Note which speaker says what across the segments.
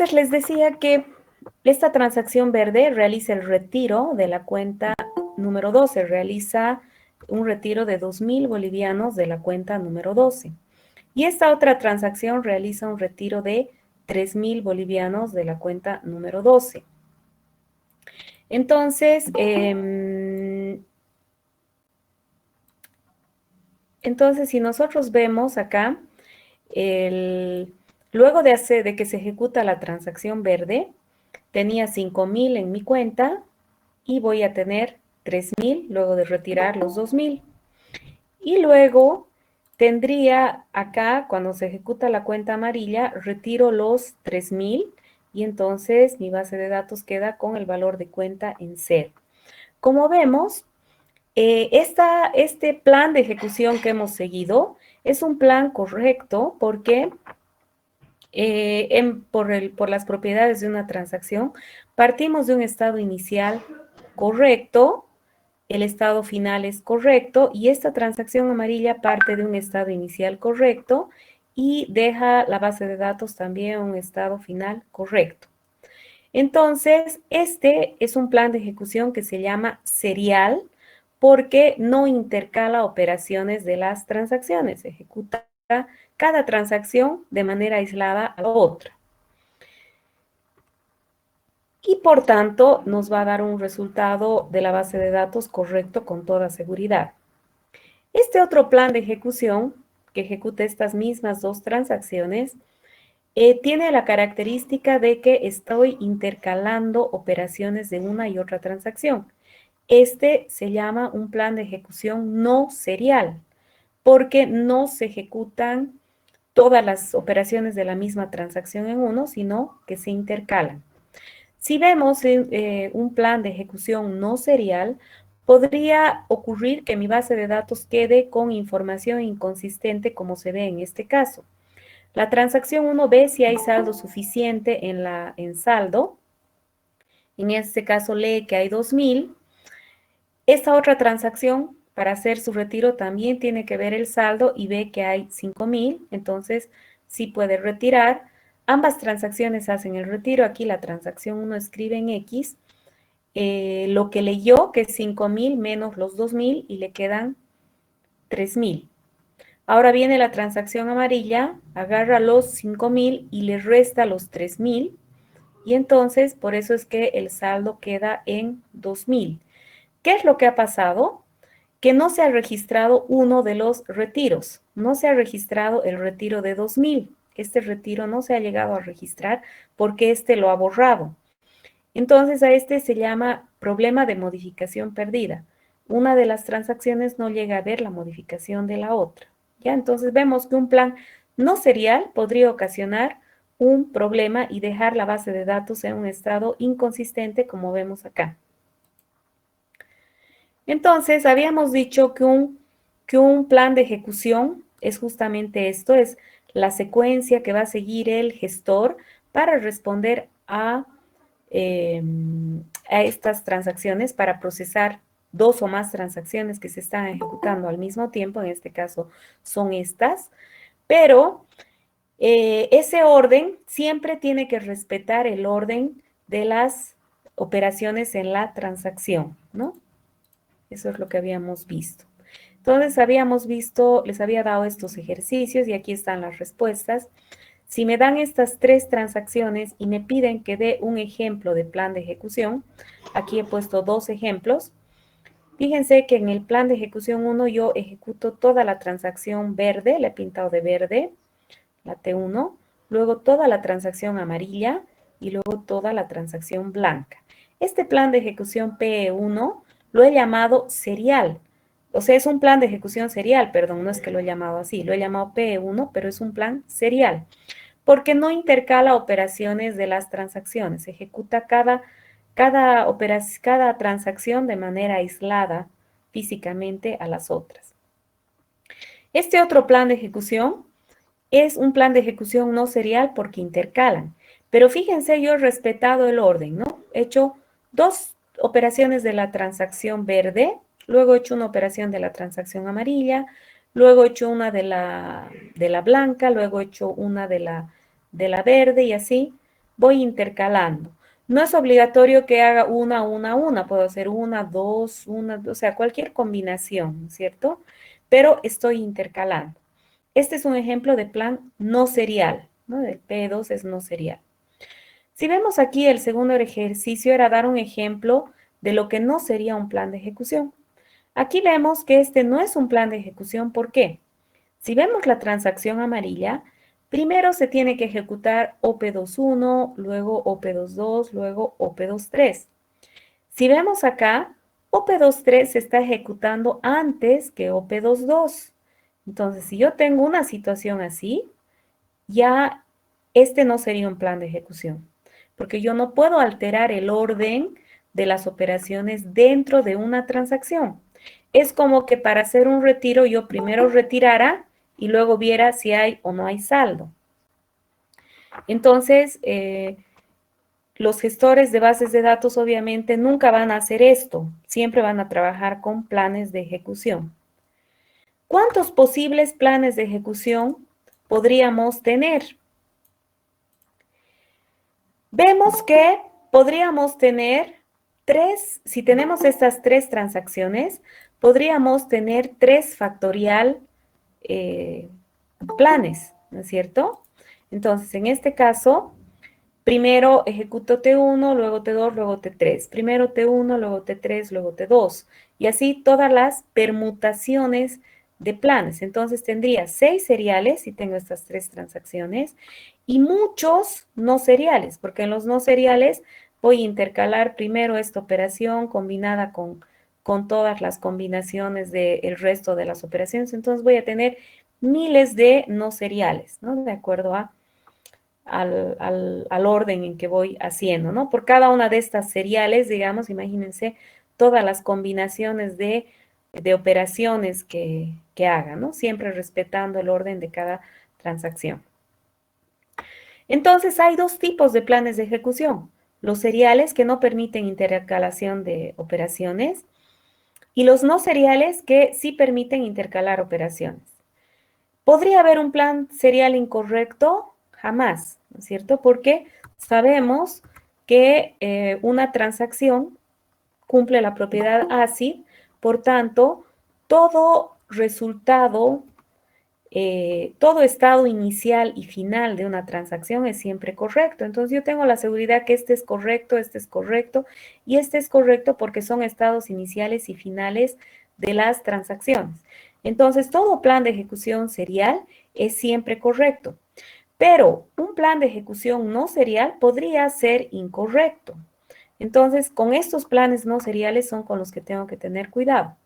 Speaker 1: Entonces les decía que esta transacción verde realiza el retiro de la cuenta número 12, realiza un retiro de 2.000 bolivianos de la cuenta número 12. Y esta otra transacción realiza un retiro de 3.000 bolivianos de la cuenta número 12. Entonces, si nosotros vemos acá, luego de que se ejecuta la transacción verde, tenía 5.000 en mi cuenta y voy a tener 3.000 luego de retirar los 2.000. Y luego tendría acá, cuando se ejecuta la cuenta amarilla, retiro los 3.000 y entonces mi base de datos queda con el valor de cuenta en cero. Como vemos, este plan de ejecución que hemos seguido es un plan correcto porque por las propiedades de una transacción partimos de un estado inicial correcto, el estado final es correcto y esta transacción amarilla parte de un estado inicial correcto y deja la base de datos también un estado final correcto. Entonces, este es un plan de ejecución que se llama serial porque no intercala operaciones de las transacciones, ejecuta cada transacción de manera aislada a la otra. Y por tanto, nos va a dar un resultado de la base de datos correcto con toda seguridad. Este otro plan de ejecución, que ejecuta estas mismas dos transacciones, tiene la característica de que estoy intercalando operaciones de una y otra transacción. Este se llama un plan de ejecución no serial, porque no se ejecutan todas las operaciones de la misma transacción en uno, sino que se intercalan. Si vemos un plan de ejecución no serial, podría ocurrir que mi base de datos quede con información inconsistente como se ve en este caso. La transacción 1 ve si hay saldo suficiente en saldo. En este caso lee que hay 2.000. Esta otra transacción, para hacer su retiro, también tiene que ver el saldo y ve que hay 5.000. Entonces, sí puede retirar. Ambas transacciones hacen el retiro. Aquí la transacción 1 escribe en X lo que leyó, que es 5.000 menos los 2.000 y le quedan 3.000. Ahora viene la transacción amarilla, agarra los 5.000 y le resta los 3.000 y entonces por eso es que el saldo queda en 2.000. ¿Qué es lo que ha pasado? Que no se ha registrado uno de los retiros, no se ha registrado el retiro de 2.000. Este retiro no se ha llegado a registrar porque este lo ha borrado. Entonces a este se llama problema de modificación perdida. Una de las transacciones no llega a ver la modificación de la otra. ¿Ya? Entonces vemos que un plan no serial podría ocasionar un problema y dejar la base de datos en un estado inconsistente como vemos acá. Entonces habíamos dicho que un plan de ejecución es justamente esto, es la secuencia que va a seguir el gestor para responder a estas transacciones, para procesar dos o más transacciones que se están ejecutando al mismo tiempo, en este caso son estas, pero ese orden siempre tiene que respetar el orden de las operaciones en la transacción, ¿no? Eso es lo que habíamos visto. Entonces habíamos visto, les había dado estos ejercicios y aquí están las respuestas. Si me dan estas tres transacciones y me piden que dé un ejemplo de plan de ejecución, aquí he puesto dos ejemplos. Fíjense que en el plan de ejecución 1 yo ejecuto toda la transacción verde, la he pintado de verde, la T1, luego toda la transacción amarilla y luego toda la transacción blanca. Este plan de ejecución PE1 lo he llamado serial. O sea, es un plan de ejecución serial, perdón, no es que lo he llamado así, lo he llamado PE1, pero es un plan serial porque no intercala operaciones de las transacciones, ejecuta cada transacción de manera aislada físicamente a las otras. Este otro plan de ejecución es un plan de ejecución no serial porque intercalan, pero fíjense, yo he respetado el orden, ¿no? He hecho dos operaciones de la transacción verde, luego he hecho una operación de la transacción amarilla, luego he hecho una de la blanca, luego he hecho una de la verde y así voy intercalando. No es obligatorio que haga una, puedo hacer una, dos, o sea, cualquier combinación, ¿cierto? Pero estoy intercalando. Este es un ejemplo de plan no serial, ¿no? El P2 es no serial. Si vemos aquí, el segundo ejercicio era dar un ejemplo de lo que no sería un plan de ejecución. Aquí vemos que este no es un plan de ejecución. ¿Por qué? Si vemos la transacción amarilla, primero se tiene que ejecutar OP21, luego OP22, luego OP23. Si vemos acá, OP23 se está ejecutando antes que OP22. Entonces, si yo tengo una situación así, ya este no sería un plan de ejecución, porque yo no puedo alterar el orden de las operaciones dentro de una transacción. Es como que para hacer un retiro yo primero retirara y luego viera si hay o no hay saldo. Entonces, los gestores de bases de datos obviamente nunca van a hacer esto, siempre van a trabajar con planes de ejecución. ¿Cuántos posibles planes de ejecución podríamos tener? Vemos que podríamos tener si tenemos estas tres transacciones, podríamos tener 3 factorial planes, ¿no es cierto? Entonces, en este caso, primero ejecuto T1, luego T2, luego T3. Primero T1, luego T3, luego T2. Y así todas las permutaciones de planes. Entonces tendría 6 seriales si tengo estas 3 transacciones y muchos no seriales, porque en los no seriales voy a intercalar primero esta operación combinada con todas las combinaciones del resto de las operaciones. Entonces voy a tener miles de no seriales, ¿no? De acuerdo al orden en que voy haciendo, ¿no? Por cada una de estas seriales, digamos, imagínense todas las combinaciones de operaciones que haga, ¿no? Siempre respetando el orden de cada transacción. Entonces, hay 2 tipos de planes de ejecución. Los seriales que no permiten intercalación de operaciones y los no seriales que sí permiten intercalar operaciones. ¿Podría haber un plan serial incorrecto? Jamás, ¿no es cierto? Porque sabemos que una transacción cumple la propiedad ACID, por tanto, todo resultado, todo estado inicial y final de una transacción es siempre correcto. Entonces yo tengo la seguridad que este es correcto y este es correcto porque son estados iniciales y finales de las transacciones. Entonces todo plan de ejecución serial es siempre correcto, pero un plan de ejecución no serial podría ser incorrecto. Entonces, con estos planes no seriales son con los que tengo que tener cuidado.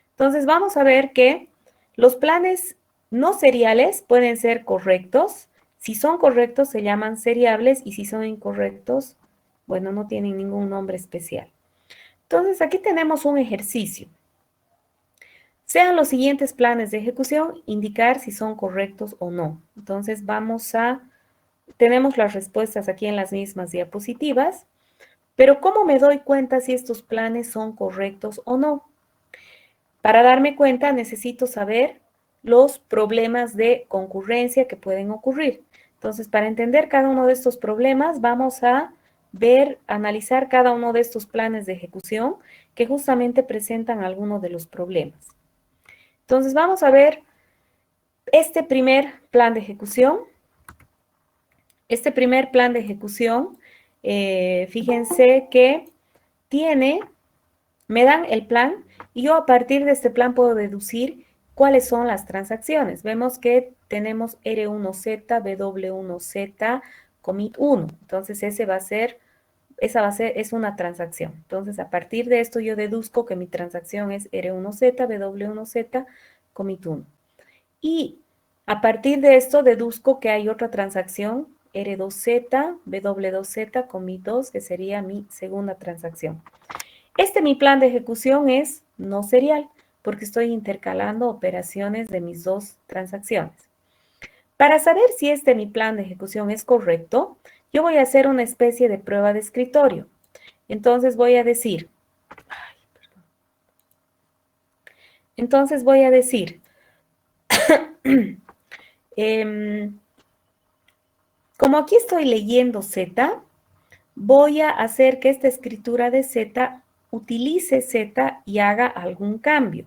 Speaker 1: Entonces, vamos a ver que los planes no seriales pueden ser correctos. Si son correctos, se llaman seriables y si son incorrectos, bueno, no tienen ningún nombre especial. Entonces, aquí tenemos un ejercicio. Sean los siguientes planes de ejecución, indicar si son correctos o no. Entonces, tenemos las respuestas aquí en las mismas diapositivas. Pero ¿cómo me doy cuenta si estos planes son correctos o no? Para darme cuenta necesito saber los problemas de concurrencia que pueden ocurrir. Entonces, para entender cada uno de estos problemas, vamos a analizar cada uno de estos planes de ejecución que justamente presentan algunos de los problemas. Entonces, vamos a ver este primer plan de ejecución. Este primer plan de ejecución, fíjense que me dan el plan y yo a partir de este plan puedo deducir cuáles son las transacciones. Vemos que tenemos R1Z, W1Z, commit 1. Entonces esa va a ser, es una transacción. Entonces a partir de esto yo deduzco que mi transacción es R1Z, W1Z, commit 1. Y a partir de esto deduzco que hay otra transacción, R2Z, W2Z, commit 2, que sería mi segunda transacción. Mi plan de ejecución es no serial, porque estoy intercalando operaciones de mis 2 transacciones. Para saber si mi plan de ejecución es correcto, yo voy a hacer una especie de prueba de escritorio. Entonces voy a decir, Como aquí estoy leyendo Z, voy a hacer que esta escritura de Z utilice Z y haga algún cambio.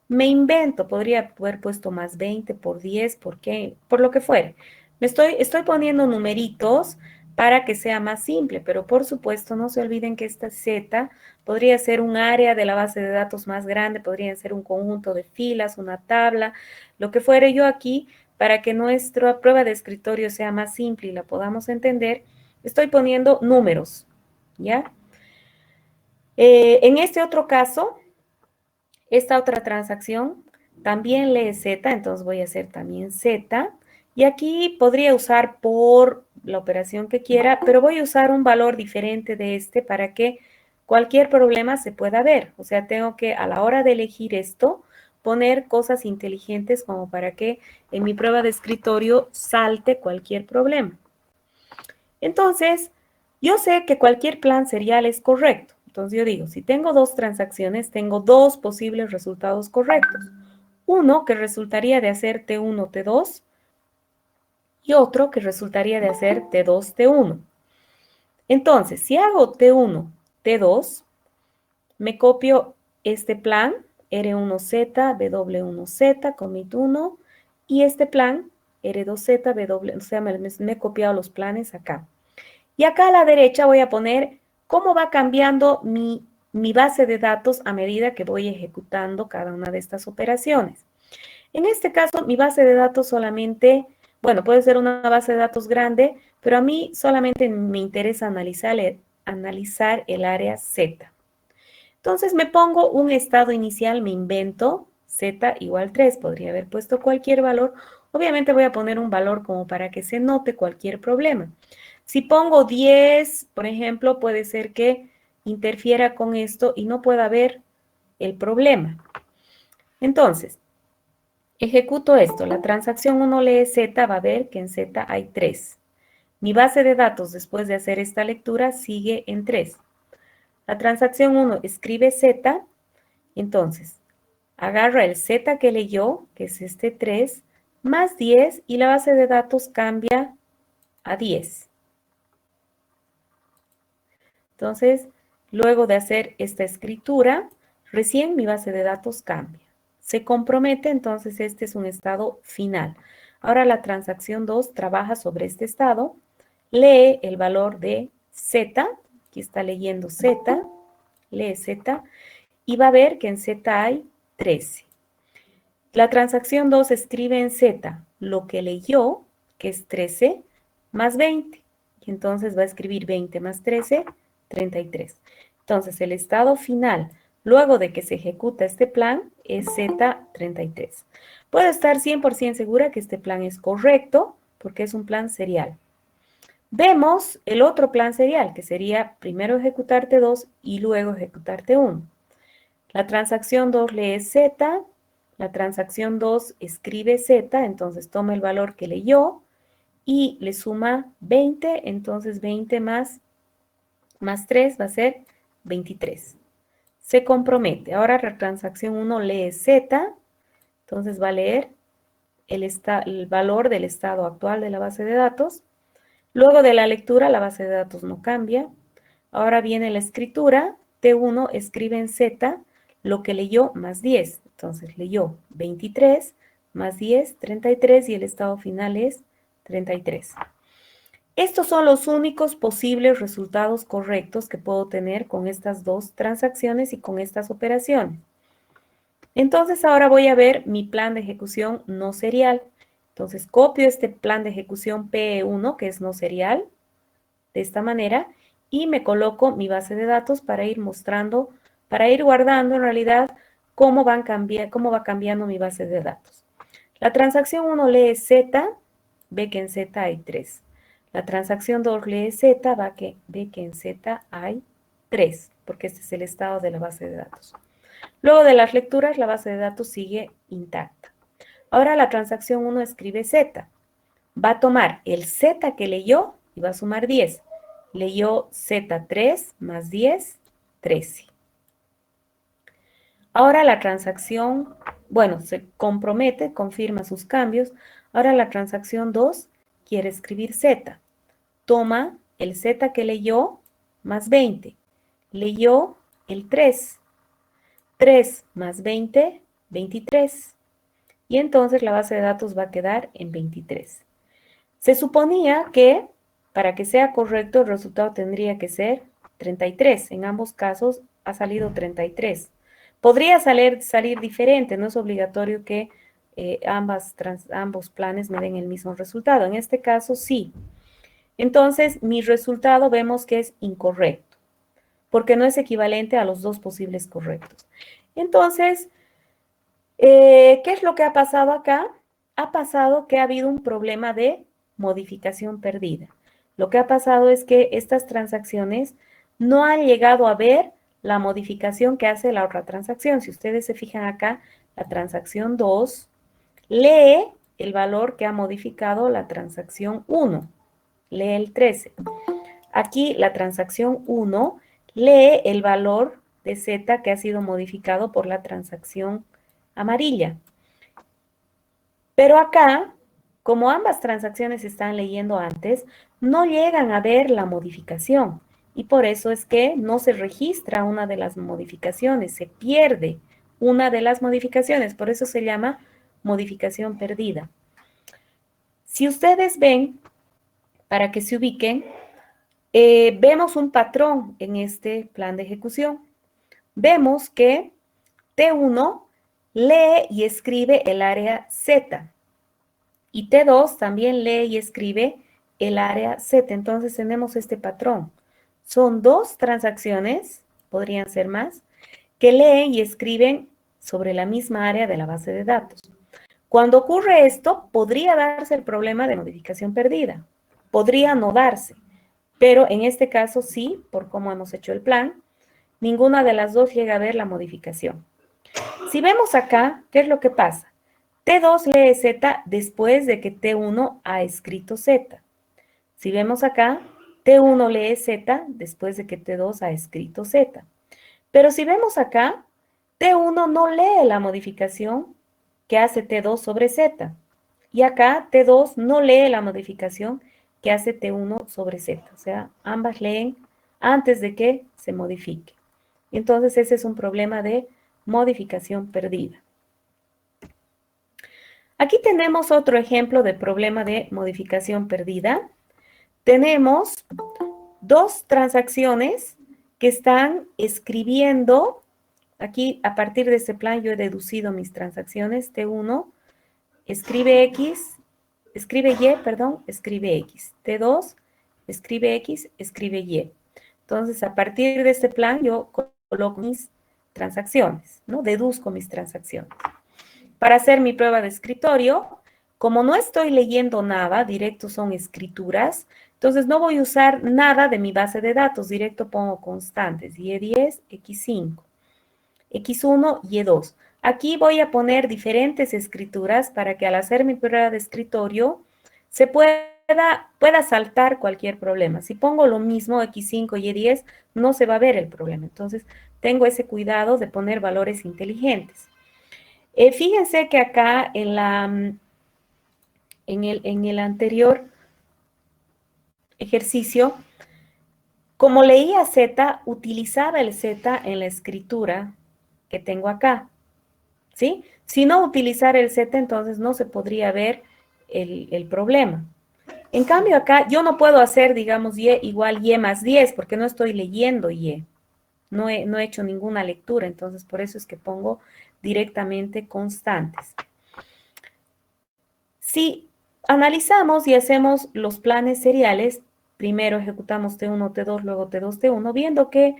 Speaker 1: Me invento, podría haber puesto más 20 por 10, ¿por qué? Por lo que fuere. Estoy poniendo numeritos para que sea más simple, pero por supuesto no se olviden que esta Z podría ser un área de la base de datos más grande, podría ser un conjunto de filas, una tabla, lo que fuere. Yo aquí, para que nuestra prueba de escritorio sea más simple y la podamos entender, estoy poniendo números, ¿ya? En este otro caso, esta otra transacción también lee Z, entonces voy a hacer también Z. Y aquí podría usar por la operación que quiera, pero voy a usar un valor diferente de este para que cualquier problema se pueda ver. O sea, tengo que a la hora de elegir esto, poner cosas inteligentes como para que en mi prueba de escritorio salte cualquier problema. Entonces, yo sé que cualquier plan serial es correcto. Entonces yo digo, si tengo dos transacciones, tengo dos posibles resultados correctos. Uno que resultaría de hacer T1, T2 y otro que resultaría de hacer T2, T1. Entonces, si hago T1, T2, me copio este plan R1Z, W1Z, commit 1 y este plan R2Z, W, o sea, me he copiado los planes acá. Y acá a la derecha voy a poner cómo va cambiando mi base de datos a medida que voy ejecutando cada una de estas operaciones. En este caso, mi base de datos solamente, bueno, puede ser una base de datos grande, pero a mí solamente me interesa analizar el área Z. Entonces me pongo un estado inicial, me invento Z igual 3, podría haber puesto cualquier valor. Obviamente voy a poner un valor como para que se note cualquier problema. Si pongo 10, por ejemplo, puede ser que interfiera con esto y no pueda ver el problema. Entonces, ejecuto esto. La transacción 1 lee Z, va a ver que en Z hay 3. Mi base de datos después de hacer esta lectura sigue en 3. La transacción 1 escribe Z, entonces agarra el Z que leyó, que es este 3, más 10 y la base de datos cambia a 10. Entonces, luego de hacer esta escritura, recién mi base de datos cambia. Se compromete, entonces este es un estado final. Ahora la transacción 2 trabaja sobre este estado, lee el valor de Z, aquí está leyendo Z, lee Z, y va a ver que en Z hay 13. La transacción 2 escribe en Z lo que leyó, que es 13, más 20. Y entonces va a escribir 20 más 13, 33. Entonces el estado final, luego de que se ejecuta este plan, es Z33. Puedo estar 100% segura que este plan es correcto porque es un plan serial. Vemos el otro plan serial, que sería primero ejecutar T2 y luego ejecutar T1. La transacción 2 lee Z, la transacción 2 escribe Z, entonces toma el valor que leyó y le suma 20, entonces 20 más 3 va a ser 23. Se compromete. Ahora la transacción 1 lee Z, entonces va a leer el valor del estado actual de la base de datos. Luego de la lectura, la base de datos no cambia. Ahora viene la escritura. T1 escribe en Z lo que leyó más 10. Entonces leyó 23 más 10, 33 y el estado final es 33. Estos son los únicos posibles resultados correctos que puedo tener con estas dos transacciones y con estas operaciones. Entonces ahora voy a ver mi plan de ejecución no serial. Entonces copio este plan de ejecución PE1, que es no serial, de esta manera, y me coloco mi base de datos para ir mostrando, para ir guardando en realidad cómo va cambiando mi base de datos. La transacción 1 lee Z, ve que en Z hay 3. La transacción 2 lee Z, ve que en Z hay 3, porque este es el estado de la base de datos. Luego de las lecturas, la base de datos sigue intacta. Ahora la transacción 1 escribe Z. Va a tomar el Z que leyó y va a sumar 10. Leyó Z3 más 10, 13. Ahora la transacción, bueno, se compromete, confirma sus cambios. Ahora la transacción 2 quiere escribir Z. toma el Z que leyó más 20. Leyó el 3. 3 más 20, 23. Y entonces la base de datos va a quedar en 23. Se suponía que para que sea correcto el resultado tendría que ser 33. En ambos casos ha salido 33. Podría salir diferente, no es obligatorio que ambos planes me den el mismo resultado. En este caso sí. Entonces mi resultado vemos que es incorrecto, porque no es equivalente a los dos posibles correctos. Entonces, ¿qué es lo que ha pasado acá? Ha pasado que ha habido un problema de modificación perdida. Lo que ha pasado es que estas transacciones no han llegado a ver la modificación que hace la otra transacción. Si ustedes se fijan acá, la transacción 2 lee el valor que ha modificado la transacción 1, lee el 13. Aquí la transacción 1 lee el valor de Z que ha sido modificado por la transacción amarilla. Pero acá, como ambas transacciones están leyendo antes, no llegan a ver la modificación. Y por eso es que no se registra una de las modificaciones, se pierde una de las modificaciones. Por eso se llama modificación perdida. Si ustedes ven, para que se ubiquen, vemos un patrón en este plan de ejecución. Vemos que T1 lee y escribe el área Z. Y T2 también lee y escribe el área Z. Entonces tenemos este patrón. Son dos transacciones, podrían ser más, que leen y escriben sobre la misma área de la base de datos. Cuando ocurre esto, podría darse el problema de modificación perdida. Podría no darse, pero en este caso sí, por cómo hemos hecho el plan, ninguna de las dos llega a ver la modificación. Si vemos acá, ¿qué es lo que pasa? T2 lee Z después de que T1 ha escrito Z. Si vemos acá, T1 lee Z después de que T2 ha escrito Z. Pero si vemos acá, T1 no lee la modificación que hace T2 sobre Z. Y acá T2 no lee la modificación que hace T1 sobre Z. O sea, ambas leen antes de que se modifique. Entonces ese es un problema de modificación perdida. Aquí tenemos otro ejemplo de problema de modificación perdida. Tenemos dos transacciones que están escribiendo. Aquí, a partir de este plan, yo he deducido mis transacciones. T1 escribe X, escribe Y, perdón, escribe X. T2 escribe X, escribe Y. Entonces, a partir de este plan, yo coloco mis transacciones, ¿no? Deduzco mis transacciones. Para hacer mi prueba de escritorio, como no estoy leyendo nada, directo son escrituras, entonces no voy a usar nada de mi base de datos, directo pongo constantes, Y10, X5, X1, Y2. Aquí voy a poner diferentes escrituras para que al hacer mi prueba de escritorio se pueda saltar cualquier problema. Si pongo lo mismo, X5, Y10, no se va a ver el problema. Entonces, tengo ese cuidado de poner valores inteligentes. Fíjense que acá en el anterior ejercicio, como leía Z, utilizaba el Z en la escritura que tengo acá, ¿sí? Si no utilizara el Z, entonces no se podría ver el problema. En cambio acá, yo no puedo hacer, digamos, Y igual Y más 10, porque no estoy leyendo Y. No he hecho ninguna lectura, entonces por eso es que pongo directamente constantes. Si analizamos y hacemos los planes seriales, primero ejecutamos T1, T2, luego T2, T1, viendo que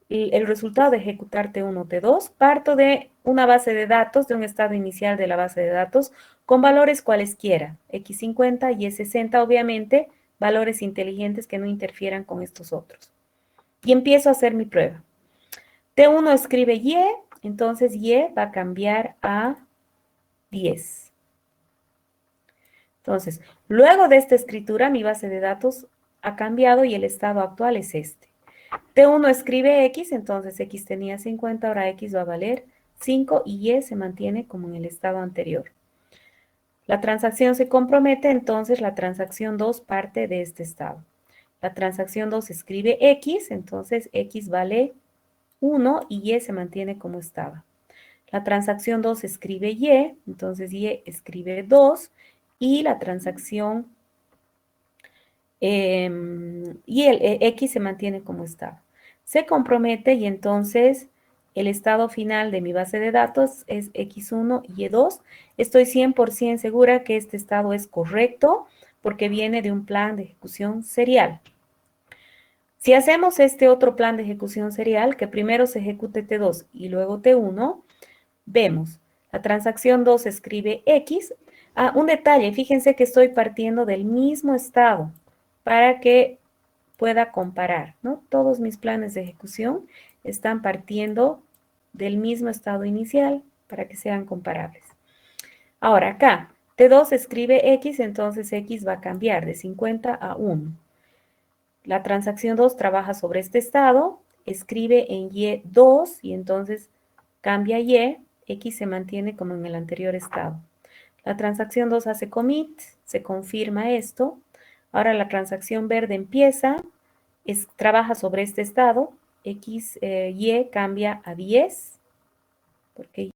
Speaker 1: el resultado de ejecutar T1, T2, parto de una base de datos, de un estado inicial de la base de datos, con valores cualesquiera, X50, Y60, obviamente, valores inteligentes que no interfieran con estos otros. Y empiezo a hacer mi prueba. T1 escribe Y, entonces Y va a cambiar a 10. Entonces, luego de esta escritura, mi base de datos ha cambiado y el estado actual es este. T1 escribe X, entonces X tenía 50, ahora X va a valer 5 y Y se mantiene como en el estado anterior. La transacción se compromete, entonces la transacción 2 parte de este estado. La transacción 2 escribe X, entonces X vale 1 y Y se mantiene como estaba. La transacción 2 escribe Y, entonces Y escribe 2 y la transacción y el X se mantiene como estaba. Se compromete y entonces el estado final de mi base de datos es X1 y Y2. Estoy 100% segura que este estado es correcto porque viene de un plan de ejecución serial. Si hacemos este otro plan de ejecución serial, que primero se ejecute T2 y luego T1, vemos, la transacción 2 escribe X. Un detalle, fíjense que estoy partiendo del mismo estado para que pueda comparar, ¿no? Todos mis planes de ejecución están partiendo del mismo estado inicial para que sean comparables. Ahora acá, T2 escribe X, entonces X va a cambiar de 50 a 1. La transacción 2 trabaja sobre este estado, escribe en Y2 y entonces cambia Y, X se mantiene como en el anterior estado. La transacción 2 hace commit, se confirma esto. Ahora la transacción verde empieza, trabaja sobre este estado, Y cambia a 10, porque